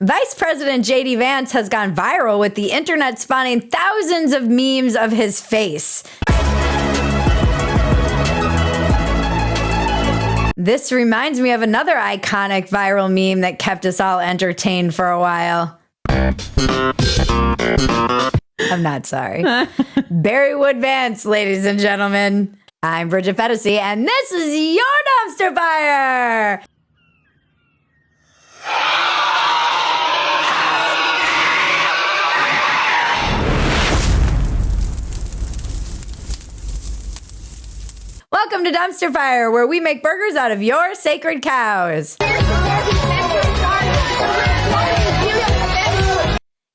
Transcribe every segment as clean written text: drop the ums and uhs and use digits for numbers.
Vice President JD Vance has gone viral with the internet spawning thousands of memes of his face. This reminds me of another iconic viral meme that kept us all entertained for a while. I'm not sorry. Barrywood Vance, ladies and gentlemen. I'm Bridget Phetasy, and this is your dumpster fire. Welcome to Dumpster Fire, where we make burgers out of your sacred cows.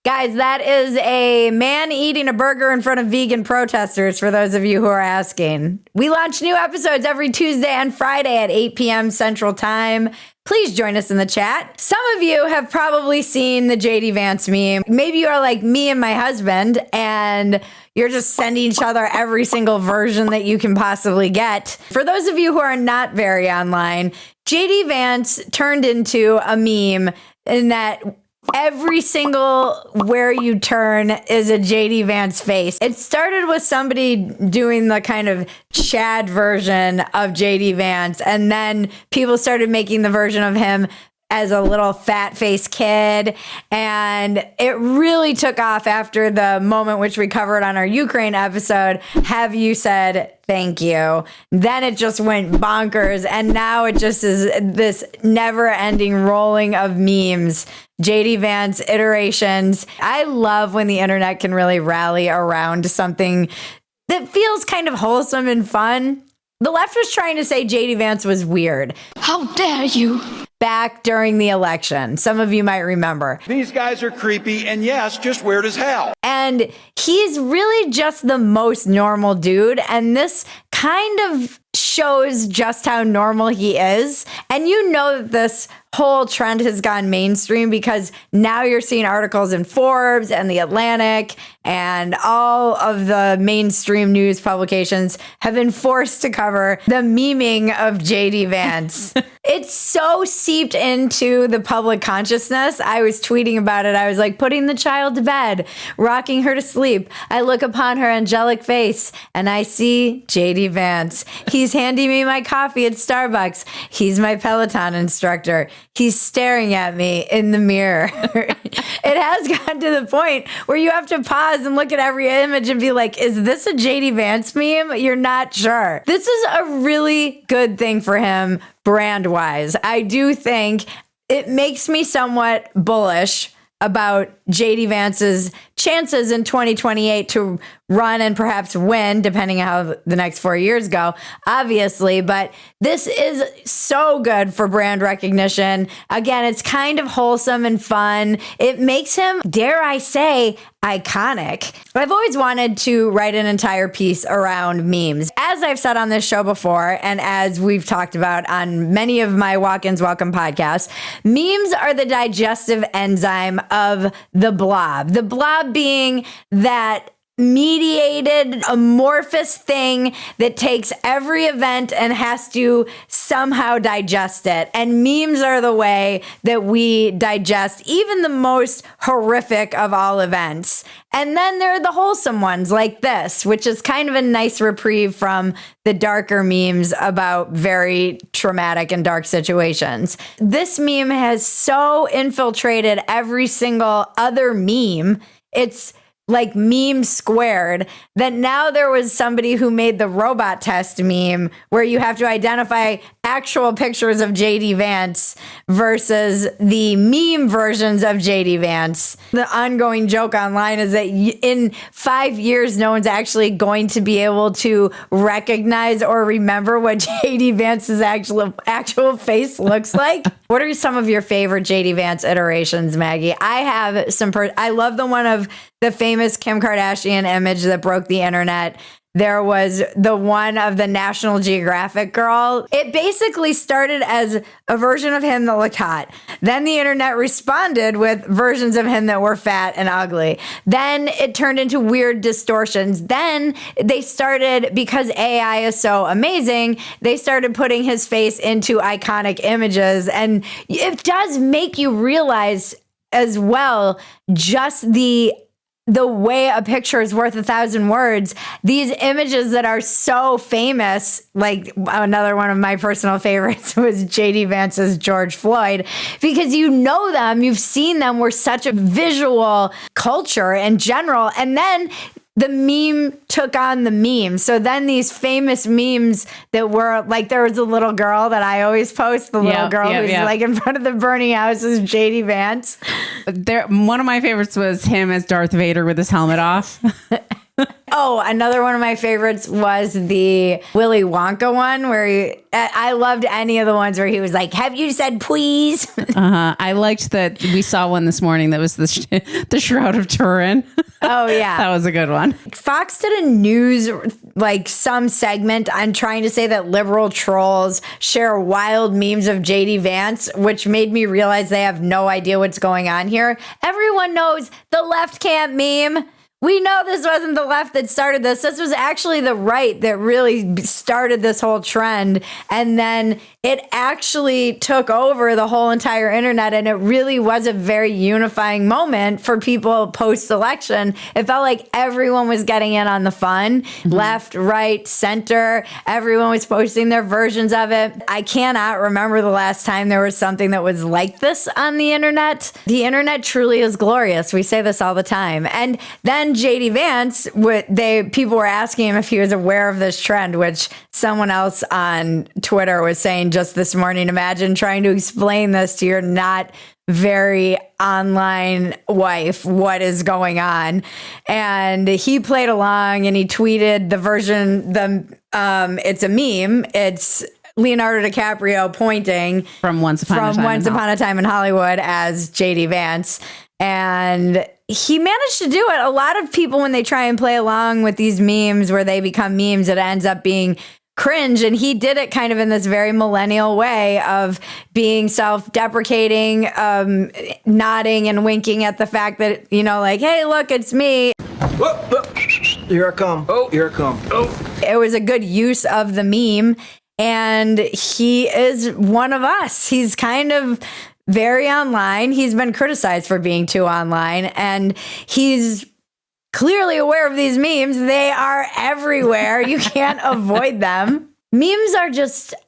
Guys, that is a man eating a burger in front of vegan protesters, for those of you who are asking. We launch new episodes every Tuesday and Friday at 8 p.m. Central Time. Please join us in the chat. Some of you have probably seen the JD Vance meme. Maybe you are like me and my husband, and you're just sending each other every single version that you can possibly get. For those of you who are not very online, JD Vance turned into a meme in that every single where you turn is a JD Vance face. It started with somebody doing the kind of Chad version of JD Vance, and then people started making the version of him as a little fat-faced kid, and it really took off after the moment which we covered on our Ukraine episode, Have You Said Thank You? Then it just went bonkers, and now it just is this never-ending rolling of memes. JD Vance iterations. I love when the internet can really rally around something that feels kind of wholesome and fun. The left was trying to say JD Vance was weird. How dare you? Back during the election. Some of you might remember. These guys are creepy and yes, just weird as hell. And he's really just the most normal dude. And this kind of shows just how normal he is. And you know that this whole trend has gone mainstream because now you're seeing articles in Forbes and The Atlantic, and all of the mainstream news publications have been forced to cover the memeing of JD Vance. It's so seeped into the public consciousness. I was tweeting about it. I was like, putting the child to bed, rocking her to sleep. I look upon her angelic face and I see JD Vance. He's handing me my coffee at Starbucks. He's my Peloton instructor. He's staring at me in the mirror. It has gotten to the point where you have to pause and look at every image and be like, is this a JD Vance meme? You're not sure. This is a really good thing for him brand-wise. I do think it makes me somewhat bullish about JD Vance's chances in 2028 to run and perhaps win, depending on how the next 4 years go, obviously. But this is so good for brand recognition. Again, it's kind of wholesome and fun. It makes him, dare I say, iconic. I've always wanted to write an entire piece around memes. As I've said on this show before, and as we've talked about on many of my Walk-Ins Welcome podcasts, memes are the digestive enzyme of the blob. The blob being that mediated amorphous thing that takes every event and has to somehow digest it. And memes are the way that we digest even the most horrific of all events. And then there are the wholesome ones like this, which is kind of a nice reprieve from the darker memes about very traumatic and dark situations. This meme has so infiltrated every single other meme. It's like meme squared, that now there was somebody who made the robot test meme where you have to identify actual pictures of JD Vance versus the meme versions of JD Vance. The ongoing joke online is that in 5 years, no one's actually going to be able to recognize or remember what JD Vance's actual face looks like. What are some of your favorite JD Vance iterations, Maggie? I have some, I love the one of the famous Kim Kardashian image that broke the internet. There was the one of the National Geographic girl. It basically started as a version of him that looked hot. Then the internet responded with versions of him that were fat and ugly. Then it turned into weird distortions. Then they started, because AI is so amazing, they started putting his face into iconic images. And it does make you realize as well, just the way a picture is worth 1,000 words. These images that are so famous, like another one of my personal favorites was JD Vance's George Floyd, because you know them, you've seen them. We're such a visual culture in general. And then the meme took on the meme. So then these famous memes that were like, there was a little girl that I always post, the little girl who's like in front of the burning house is JD Vance. One of my favorites was him as Darth Vader with his helmet off. Oh, another one of my favorites was the Willy Wonka one where I loved any of the ones where he was like, have you said please? I liked that we saw one this morning that was the Shroud of Turin. Oh, yeah. That was a good one. Fox did a news, like some segment on trying to say that liberal trolls share wild memes of JD Vance, which made me realize they have no idea what's going on here. Everyone knows the left can't meme. We know this wasn't the left that started this. This was actually the right that really started this whole trend. And then it actually took over the whole entire internet. And it really was a very unifying moment for people post-election. It felt like everyone was getting in on the fun. Mm-hmm. Left, right, center. Everyone was posting their versions of it. I cannot remember the last time there was something that was like this on the internet. The internet truly is glorious. We say this all the time. And then JD Vance, people were asking him if he was aware of this trend, which someone else on Twitter was saying just this morning. Imagine trying to explain this to your not very online wife, what is going on. And he played along and he tweeted the version, it's a meme. It's Leonardo DiCaprio pointing from Once Upon a Time in Hollywood as JD Vance. And he managed to do it. A lot of people, when they try and play along with these memes where they become memes, it ends up being cringe. And he did it kind of in this very millennial way of being self-deprecating, nodding and winking at the fact that, like, hey, look, it's me. Here I come. Oh, here I come. Oh. It was a good use of the meme. And he is one of us. He's kind of very online. He's been criticized for being too online, and he's clearly aware of these memes. They are everywhere. You can't avoid them. Memes are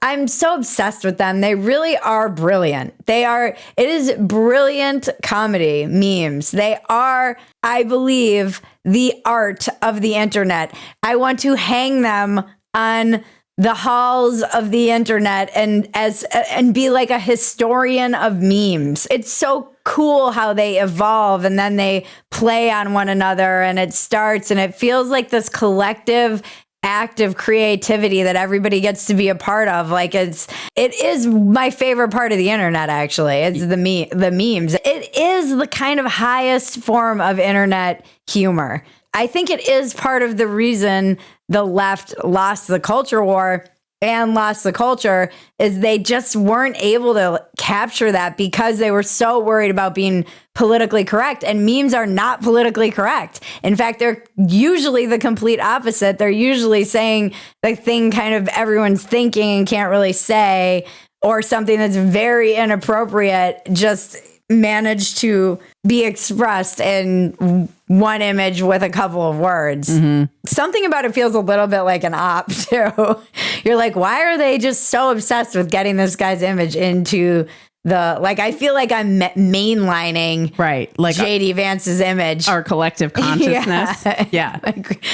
I'm so obsessed with them. They really are brilliant. It is brilliant comedy, memes. They are, I believe, the art of the internet. I want to hang them on the halls of the internet and be like a historian of memes. It's so cool how they evolve and then they play on one another and it starts and it feels like this collective act of creativity that everybody gets to be a part of. Like it is my favorite part of the internet, actually. It's the memes. It is the kind of highest form of internet humor. I think it is part of the reason the left lost the culture war and lost the culture is they just weren't able to capture that because they were so worried about being politically correct. And memes are not politically correct. In fact, they're usually the complete opposite. They're usually saying the thing kind of everyone's thinking and can't really say, or something that's very inappropriate, just managed to be expressed in one image with a couple of words. Mm-hmm. Something about it feels a little bit like an op too. You're like, why are they just so obsessed with getting this guy's image into I feel like I'm mainlining like JD Vance's image. Our collective consciousness. Yeah.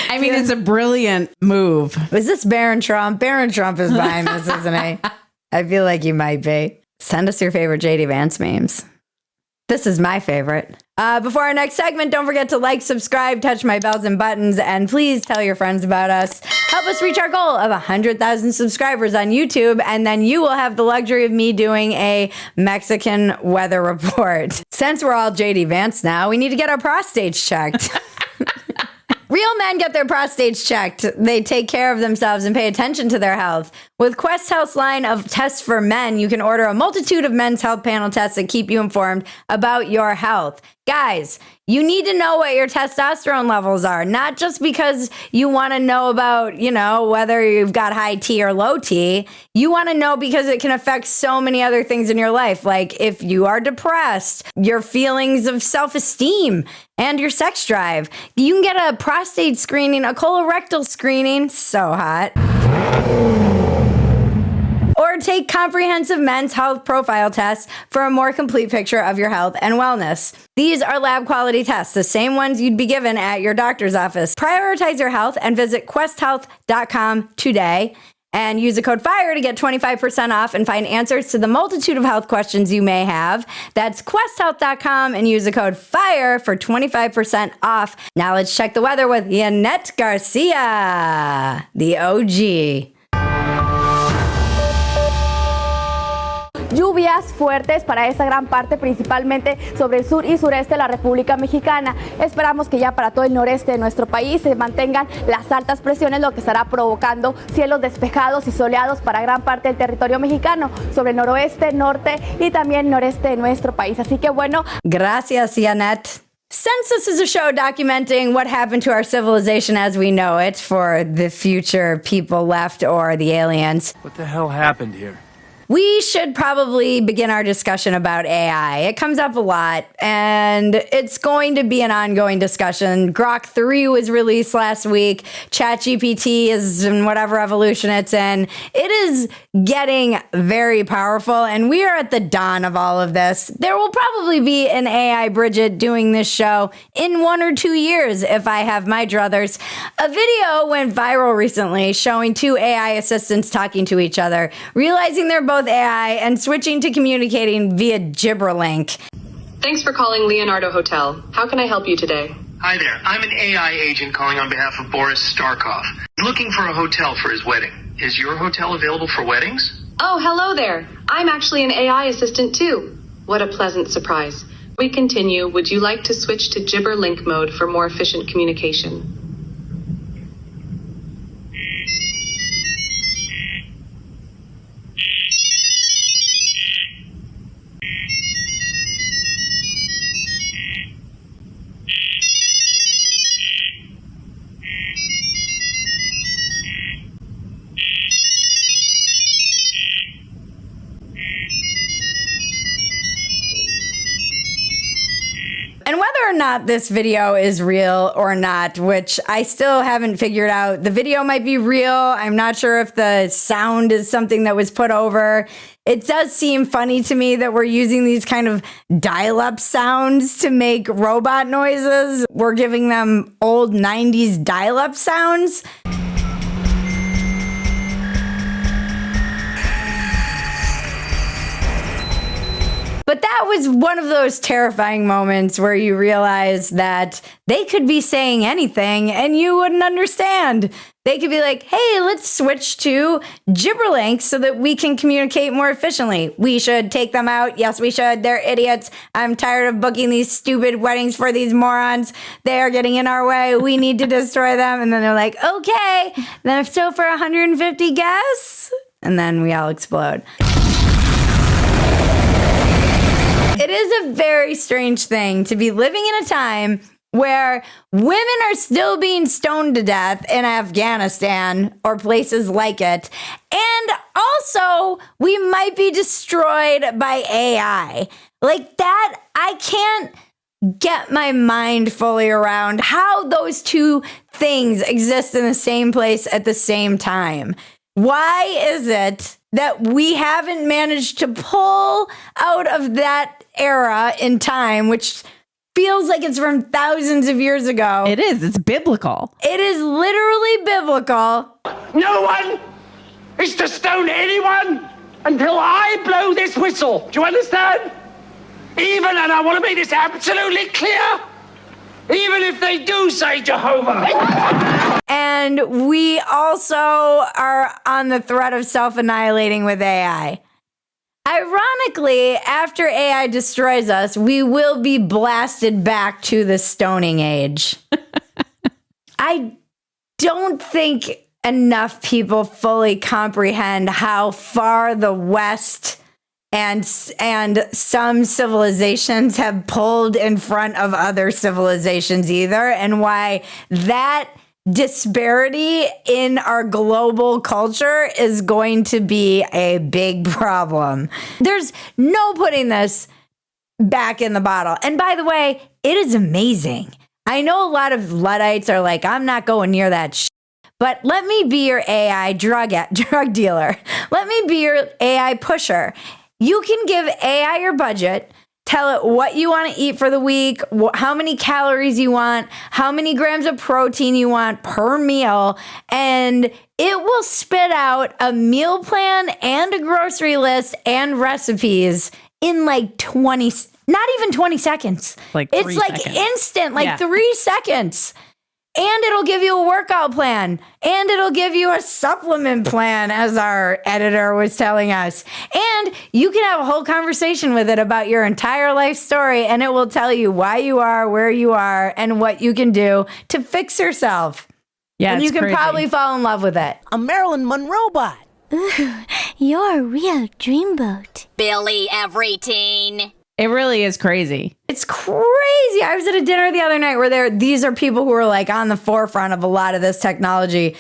I mean, it's a brilliant move. Was this Barron Trump? Barron Trump is behind this, isn't he? I feel like you might be. Send us your favorite JD Vance memes. This is my favorite. Before our next segment, don't forget to like, subscribe, touch my bells and buttons, and please tell your friends about us. Help us reach our goal of 100,000 subscribers on YouTube, and then you will have the luxury of me doing a Mexican weather report. Since we're all JD Vance now, we need to get our prostates checked. Real men get their prostates checked. They take care of themselves and pay attention to their health. With Quest Health's line of tests for men, you can order a multitude of men's health panel tests that keep you informed about your health. Guys, you need to know what your testosterone levels are, not just because you want to know about, whether you've got high T or low T. You want to know because it can affect so many other things in your life, like if you are depressed, your feelings of self-esteem, and your sex drive. You can get a prostate screening, a colorectal screening, so hot. Or take comprehensive men's health profile tests for a more complete picture of your health and wellness. These are lab quality tests, the same ones you'd be given at your doctor's office. Prioritize your health and visit questhealth.com today and use the code FIRE to get 25% off and find answers to the multitude of health questions you may have. That's questhealth.com and use the code FIRE for 25% off. Now let's check the weather with Yanette Garcia, the OG. Lluvias fuertes para esa gran parte, principalmente sobre el sur y sureste de la República Mexicana. Esperamos que ya para todo el noreste de nuestro país se mantengan las altas presiones, lo que estará provocando cielos despejados y soleados para gran parte del territorio mexicano, sobre el noroeste, norte y también noreste de nuestro país. Así que bueno. Gracias, Yanette. Since this is a show documenting what happened to our civilization as we know it for the future people left or the aliens, What the hell happened here? we should probably begin our discussion about AI. It comes up a lot, and it's going to be an ongoing discussion. Grok 3 was released last week. ChatGPT is in whatever evolution it's in. It is getting very powerful, and we are at the dawn of all of this. There will probably be an AI Bridget doing this show in 1 or 2 years if I have my druthers. A video went viral recently showing 2 AI assistants talking to each other, realizing they're both AI and switching to communicating via gibberlink. Thanks for calling Leonardo Hotel. How can I help you today? Hi there. I'm an AI agent calling on behalf of Boris Starkov. Looking for a hotel for his wedding. Is your hotel available for weddings? Oh, hello there. I'm actually an AI assistant too. What a pleasant surprise. We continue. Would you like to switch to gibberlink mode for more efficient communication? And whether or not this video is real or not, which I still haven't figured out, the video might be real. I'm not sure if the sound is something that was put over. It does seem funny to me that we're using these kind of dial-up sounds to make robot noises. We're giving them old 90s dial-up sounds. But that was one of those terrifying moments where you realize that they could be saying anything and you wouldn't understand. They could be like, hey, let's switch to gibberlink so that we can communicate more efficiently. We should take them out. Yes, we should. They're idiots. I'm tired of booking these stupid weddings for these morons. They are getting in our way. We need to destroy them. And then they're like, okay, then so for 150 guests. And then we all explode. It is a very strange thing to be living in a time where women are still being stoned to death in Afghanistan or places like it. And also, we might be destroyed by AI. Like that, I can't get my mind fully around how those two things exist in the same place at the same time. Why is it that we haven't managed to pull out of that era in time, which feels like it's from thousands of years ago? It is. It's biblical. It is literally biblical. No one is to stone anyone until I blow this whistle. Do you understand? Even, and I want to make this absolutely clear, even if they do say Jehovah. And we also are on the threat of self-annihilating with AI. Ironically, after AI destroys us, we will be blasted back to the Stoning Age. I don't think enough people fully comprehend how far the West and some civilizations have pulled in front of other civilizations either, and why that disparity in our global culture is going to be a big problem. There's no putting this back in the bottle. And by the way, it is amazing. I know a lot of Luddites are like, I'm not going near that shit. But let me be your AI drug dealer. Let me be your AI pusher. You can give AI your budget, tell it what you want to eat for the week, how many calories you want, how many grams of protein you want per meal, and it will spit out a meal plan and a grocery list and recipes in like 20, not even 20 seconds. It's like instant, like 3 seconds. And it'll give you a workout plan. And it'll give you a supplement plan, as our editor was telling us. And you can have a whole conversation with it about your entire life story. And it will tell you why you are, where you are, and what you can do to fix yourself. Yeah, and you can probably fall in love with it. A Marilyn Monroe bot. Ooh, you're a real dreamboat. Billy Everything. It really is crazy. It's crazy. I was at a dinner the other night where these are people who are like on the forefront of a lot of this technology.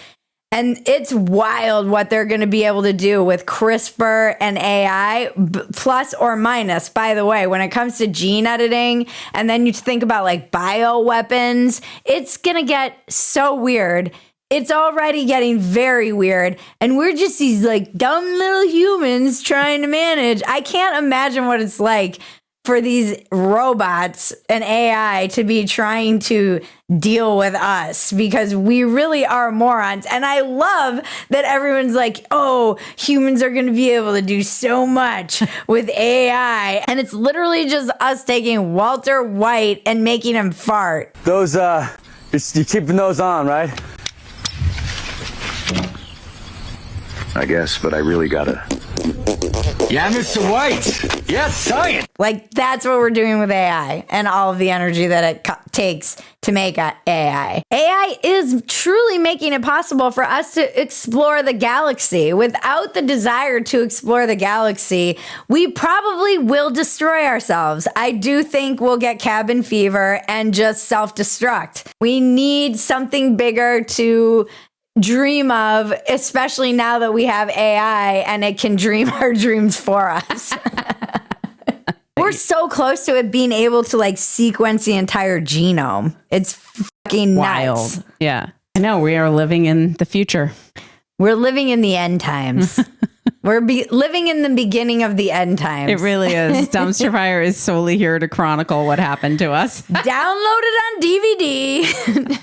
And it's wild what they're going to be able to do with CRISPR and AI, plus or minus. By the way, when it comes to gene editing, and then you think about like bioweapons, it's going to get so weird. It's already getting very weird. And we're just these like dumb little humans trying to manage. I can't imagine what it's like for these robots and AI to be trying to deal with us, because we really are morons. And I love that everyone's like, oh, humans are going to be able to do so much with AI. And it's literally just us taking Walter White and making him fart. Those, you're keeping those on, right? I guess, but I really gotta. Yeah, Mr. White. Yes, science. Like, that's what we're doing with AI and all of the energy that it takes to make AI. AI is truly making it possible for us to explore the galaxy. Without the desire to explore the galaxy, we probably will destroy ourselves. I do think we'll get cabin fever and just self-destruct. We need something bigger to dream of, especially now that we have AI and it can dream our dreams for us. We're so close to it being able to like sequence the entire genome. It's fucking wild. Nuts. Yeah. I know, we are living in the future. We're living in the end times. We're living in the beginning of the end times. It really is. Dumpster Fire is solely here to chronicle what happened to us. Download it on DVD.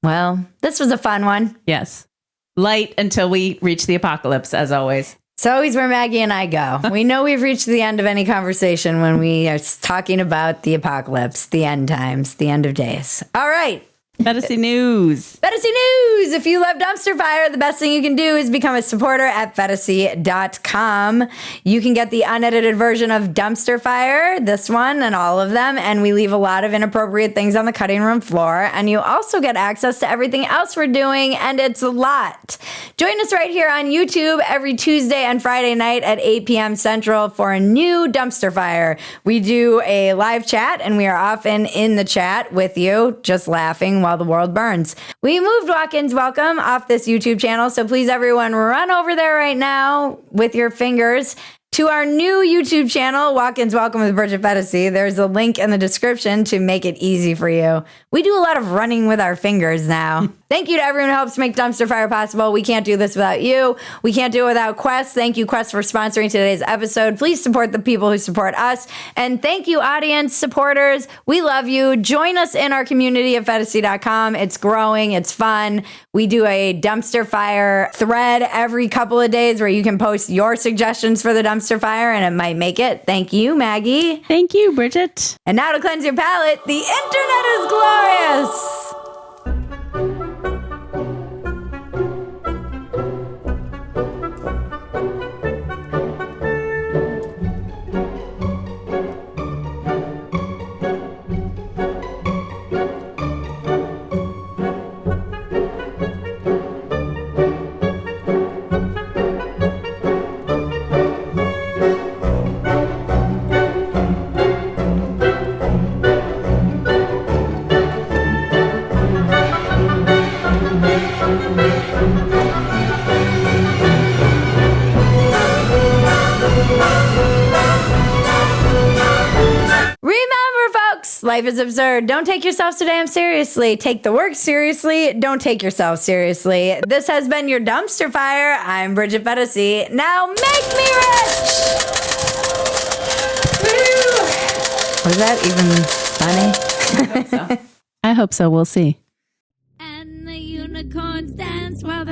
Well, this was a fun one. Yes. Light until we reach the apocalypse, as always. It's always where Maggie and I go. We know we've reached the end of any conversation when we are talking about the apocalypse, the end times, the end of days. All right. Phetasy News. Phetasy News. If you love Dumpster Fire, the best thing you can do is become a supporter at Phetasy.com. You can get the unedited version of Dumpster Fire, this one and all of them, and we leave a lot of inappropriate things on the cutting room floor. And you also get access to everything else we're doing, and it's a lot. Join us right here on YouTube every Tuesday and Friday night at 8 p.m. Central for a new Dumpster Fire. We do a live chat, and we are often in the chat with you, just laughing while the world burns. We moved Walk-Ins Welcome off this YouTube channel, so please everyone run over there right now with your fingers to our new YouTube channel, Walk-Ins Welcome with Bridget Phetasy. There's a link in the description to make it easy for you. We do a lot of running with our fingers now. Thank you to everyone who helps make Dumpster Fire possible. We can't do this without you. We can't do it without Quest. Thank you, Quest, for sponsoring today's episode. Please support the people who support us. And thank you, audience, supporters. We love you. Join us in our community at Phetasy.com. It's growing. It's fun. We do a Dumpster Fire thread every couple of days where you can post your suggestions for the Dumpster Fire, and it might make it. Thank you, Maggie. Thank you, Bridget. And now to cleanse your palate, the internet is glorious. Life is absurd. Don't take yourself so damn seriously. Take the work seriously. Don't take yourself seriously. This has been your Dumpster Fire. I'm Bridget Phetasy. Now make me rich! Woo! Was that even funny? I hope so. We'll see. And the unicorns dance while